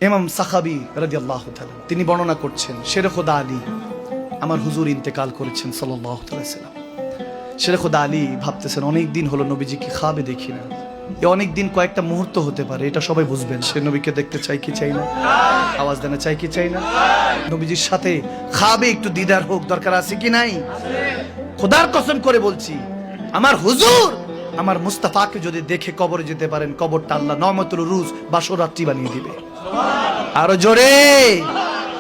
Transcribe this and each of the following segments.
ইমাম সাখাবী রাদিয়াল্লাহু তাআলা তিনি বর্ণনা করছেন, শেরে খোদা আলী আমার হুজুর ইন্তেকাল করেছেন সাল্লাল্লাহু আলাইহি ওয়াসাল্লাম। শেরে খোদা আলী ভাবতেছেন অনেক দিন হলো নবীজিকে খাবে দেখি না, এ অনেক দিন কয়েকটা মুহূর্ত হতে পারে, এটা সবাই বুঝবেন। সে নবীকে দেখতে চাই কি চাই না, আওয়াজ দেনা চাই কি চাই না, নবীজির সাথে খাবে একটু দিদার হোক, দরকার আছে কি নাই? খোদার কসম করে বলছি, আমার হুজুর আমার মুস্তাফাকে যদি দেখে কবরে যেতে পারেন, কবরটা আল্লাহ নওমতুল রুজ বাসরাত্রি বানিয়ে দিবে। আরো জোরে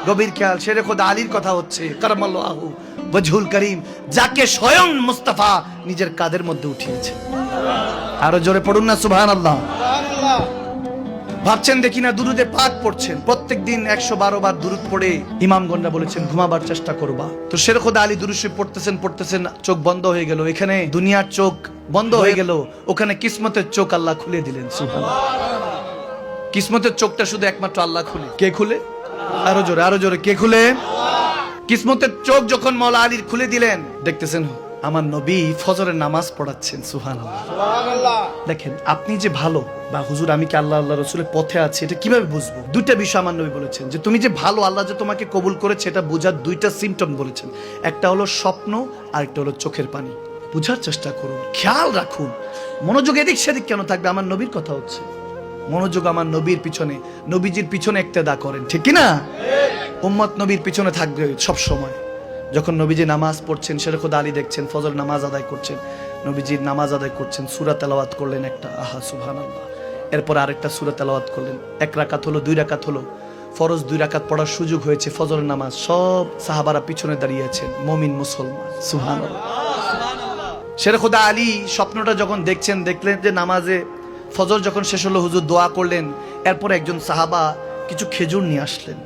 গভীর খেয়াল, শেরে খোদা আলীর কথা হচ্ছে কারামাল্লাহু ওয়াজহুল করিম, যাকে স্বয়ং মুস্তাফা নিজের কাঁধের মধ্যে উঠিয়েছে। আরো জোরে পড়ুন না সুবহানাল্লাহ। ভাবছেন দেখি না দুরুদে পাক পড়ছেন, প্রত্যেকদিন 112 বার দুরুদ পড়ে ইমামগণরা বলেছেন ঘুমাবার চেষ্টা করবা। তো শেরে খোদা আলী দুরুদ শরীফ পড়তেছেন, চোখ বন্ধ হয়ে গেল। এখানে দুনিয়ার চোখ বন্ধ হয়ে গেল, ওখানে কিসমতের চোখ আল্লাহ খুলে দিলেন। সুবহানাল্লাহ। কিসমতের চোখটা শুধু একমাত্র আল্লাহ খুলে। কে খুলে? আরো জোরে কে খুলে? কিসমতের চোখ যখন মাওলা আলীর খুলে দিলেন, দেখতেছেন আমার নবী ফজরের নামাজ পড়াচ্ছেন। সুবহানাল্লাহ। দেখেন আপনি যে ভালো বা হুজুর আমি কি আল্লাহ রাসূলের পথে আছি, এটা কিভাবে বুঝবো? দুইটা বিষয় আমার নবী বলেছেন, যে তুমি যে ভালো, আল্লাহ যে তোমাকে কবুল করেছে, এটা বোঝার দুইটা সিম্পটম বলেছেন। একটা হলো স্বপ্ন, আর একটা হলো চোখের পানি। বুঝার চেষ্টা করুন, খেয়াল রাখুন, মনোযোগ এদিক সেদিক কেন থাকবে? আমার নবীর কথা হচ্ছে, মনোযোগ আমার নবীর পিছনে, নবীজির পিছনে ইক্তেদা করেন, ঠিক কি না? উম্মত নবীর পিছনে থাকবে সব সময়। যখন নবীজি নামাজ পড়ছেন, শেরে খোদা আলী দেখছেন ফজর নামাজ আদায় করছেন, নবীজির নামাজ আদায় করছেন, সূরা তেলাওয়াত করলেন একটা, আহা সুবহানাল্লাহ। এরপর আরেকটা সূরা তেলাওয়াত করলেন, 1 রাকাত হলো 2 রাকাত হলো, ফরজ 2 রাকাত পড়ার সুযোগ হয়েছে, ফজরের নামাজ। সব সাহাবারা পিছনে দাঁড়িয়ে আছেন, মুমিন মুসলমান। সুবহানাল্লাহ। শেরে খোদা আলী স্বপ্নটা যখন দেখছেন, দেখলেন যে নামাজে ফজর যখন শেষ হলো, হুজুর দোয়া করলেন, এরপর একজন সাহাবা কিছু খেজুর নিয়ে আসলেন।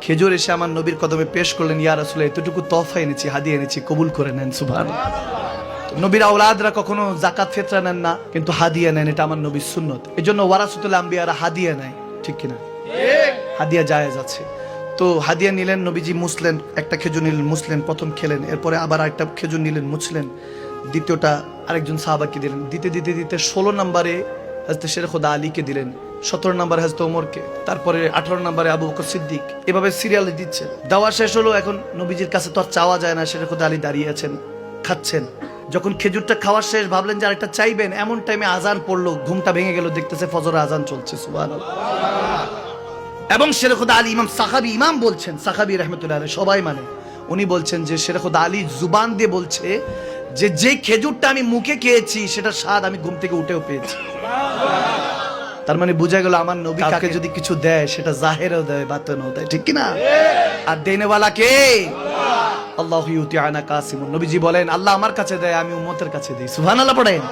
খেজুর এসে আমার নবীর কদমে পেশ করলেন, ইয়া রাসূলুল্লাহ এতটুকু তোহফা এনেছি, হাদিয়া এনেছি, কবুল করে নেন। সুবহানাল্লাহ। নবীর আওলাদরা কখনো যাকাত ফিতরা নেন না, কিন্তু হাদিয়া নেন, এটা আমার নবীর সুন্নত। এজন্য ওয়ারাসাতুল আম্বিয়ারা হাদিয়া নেয়, ঠিক কিনা? হাদিয়া জায়েজ আছে। তো হাদিয়া নিলেন, নবীজি মুছলেন, একটা খেজুর নিলেন, মুছলেন, প্রথম খেলেন, এরপরে আবার আরেকটা খেজুর নিলেন, মুছলেন, দ্বিতীয়টা আরেকজন সাহাবাকে দিলেন, দিতে 16 নম্বরে হযরত শেরে খোদা আলীকে দিলেন, 17 নম্বরে হযরত ওমরকে, তারপরে 18 নম্বরে আবু বকর সিদ্দিক, এভাবে সিরিয়ালে দিচ্ছেন। দেওয়া শেষ হলো, এখন নবীজির কাছে তো আর চাওয়া যায় না, শেরে খোদা আলী দাঁড়িয়ে আছেন, খাচ্ছেন। যখন খেজুরটা খাওয়া শেষ, ভাবলেন যে আরেকটা চাইবেন, এমন টাইমে আজান পড়লো, ঘুমটা ভেঙে গেল, দেখতেছে ফজরের আজান চলছে। সুবহানাল্লাহ। এবং শেরে খোদা আলী ইমাম সাখাবী ইমাম বলছেন, সাখাবী রাহমাতুল্লাহ আলাইহি সবাই মানে, উনি বলছেন যে শেরে খোদা আলী জুবান দিয়ে বলছে যে যে খেজুরটা আমি মুখে খেয়েছি, সেটা স্বাদ আমি ঘুম থেকে উঠেও পেয়েছি। তার মানে বোঝা গেল আমার নবী কাকে যদি কিছু দেয়, সেটা জাহেরও দেয়, বাতিনও দেয়, ঠিক কি না? আর দেনেওয়ালা কে? আল্লাহু ইউতিআনা কাসিমুন। নবীজি বলেন আল্লাহ আমার কাছে দেয়, আমি উম্মতের কাছে দেই। সুবহানাল্লাহ পড়েন।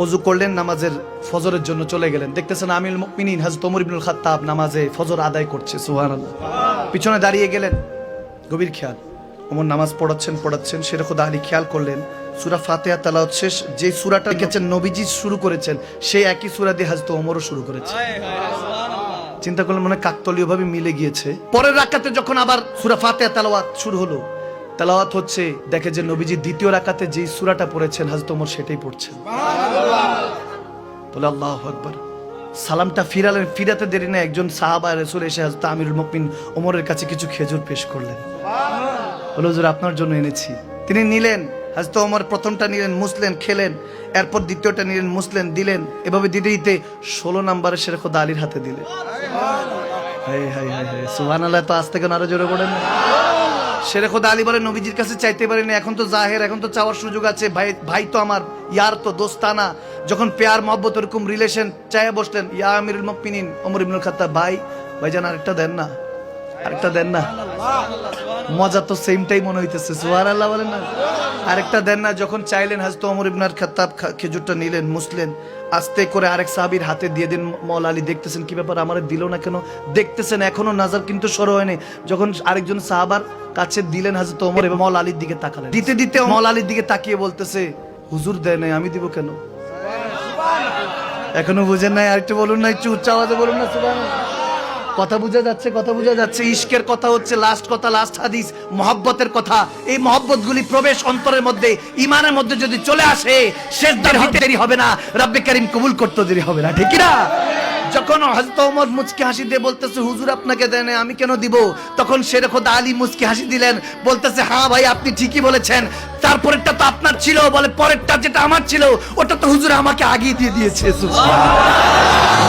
ওযু করলেন, নামাজের ফজরের জন্য চলে গেলেন, দেখতেছেন আমিরুল মুমিনিন হযরত ওমর ইবনুল খাত্তাব নামাজে ফজর আদায় করছে। সুবহানাল্লাহ। পিছনে দাঁড়িয়ে গেলেন, গভীর খেয়াল, ওমর নামাজ পড়াচ্ছেন, শেরে খোদা আলী খেয়াল করলেন সূরা ফাতিহা তেলাওয়াত শেষ, যে সূরাটা লিখেছেন নবীজি শুরু করেছেন, সেই একই সূরা দিয়ে হযরত ওমরও শুরু করেছে। চিন্তা করলেন মনে কাকতালীয় ভাবে মিলে গিয়েছে। পরের রাকাতে যখন আবার সূরা ফাতিহা তেলাওয়াত শুরু হলো, তেলাওয়াত হচ্ছে, দেখে যে নবীজি দ্বিতীয় রাকাতে যেই সূরাটা পড়েছেন হযরত ওমর সেটাই পড়ছেন। বলে আল্লাহু আকবার। সালামটা ফিরালেন, ফিরাতে দেরি না, একজন সাহাবা রাসূল এসে হযরত আমিরুল মুমিনিন ওমরের কাছে কিছু খেজুর পেশ করলেন। বলে হুজুর আপনার জন্য এনেছি। তিনি নিলেন, হযরত ওমর প্রথমটা নিলেন, মুছলেন, খেলেন, এরপর দ্বিতীয়টা নিলেন, মুছলেন, দিলেন, এভাবে দিতে দিতে 16 নম্বরে শেরে খোদা আলীর হাতে দিলেন। হায় হায় হায় হায় সুবহানাল্লাহ। তো আজ থেকে আরো জোরে পড়েন। শেরে খোদা আলী বলেন নবীজির কাছে চাইতে পারেন, এখন তো জাহের, এখন তো চাওয়ার সুযোগ আছে, ভাই তো আমার, ইয়ার তো দোস্তানা, যখন পেয়ার মহব্বত এরকম রিলেশন, চাইয়া বসলেন, ইয়া আমিরুল মুমিনিন ওমর ইবনুল খাত্তাব, ভাইজান আরেকটা দেন না, আরেকটা দেন না। মজা তো সেমটাই মনে হইতেছে। সুবহানাল্লাহ বলেন না, আরেকটা দেন না। যখন চাইলেন হযরত ওমর ইবনুল খাত্তাব খেজুরটা নিলেন, মুছলেন, আস্তে করে আরেক সাহাবীর হাতে দিয়ে দেন। মাওলা আলী দেখতেছেন কি ব্যাপার, আমারে দিল না কেন, দেখতেছেন এখনো নাজার কিন্তু সর হয়নি। যখন আরেকজন সাহাবার কাছে দিলেন হযরত ওমর, এবং মাওলা আলীর দিকে তাকালেন, দিতে দিতে মাওলা আলীর দিকে তাকিয়ে বলতেছে হুজুর দেয় নাই, আমি দিব কেন? এখনো বুঝেন নাই? আরেকটু বলুন না, একটু উচ্চ আওয়াজে বলুন না। সুবহানাল্লাহ। কথা বোঝা যাচ্ছে, ইশকের কথা হচ্ছে, লাস্ট কথা, লাস্ট হাদিস, মহব্বতের কথা। এই মহব্বতগুলি প্রবেশ অন্তরের মধ্যে, ঈমানের মধ্যে যদি চলে আসে, সিজদার হতে দেরি হবে না, রব্বে কারীম কবুল করতে দেরি হবে না, ঠিক কি না? যখন হযরত ওমর মুচকি হাসি দিয়ে বলতেছে হুজুর আপনাকে দেন, আমি কেন দিব? তখন শের খোদা আলী মুচকি হাসি দিলেন, বলতেছে হ্যাঁ ভাই আপনি ঠিকই বলেছেন, তারপরেরটা তো আপনার ছিল, বলে পরেরটা যেটা আমার ছিল ওটা তো হুজুর আমাকে আগেই দিয়ে দিয়েছে। সুবহানাল্লাহ।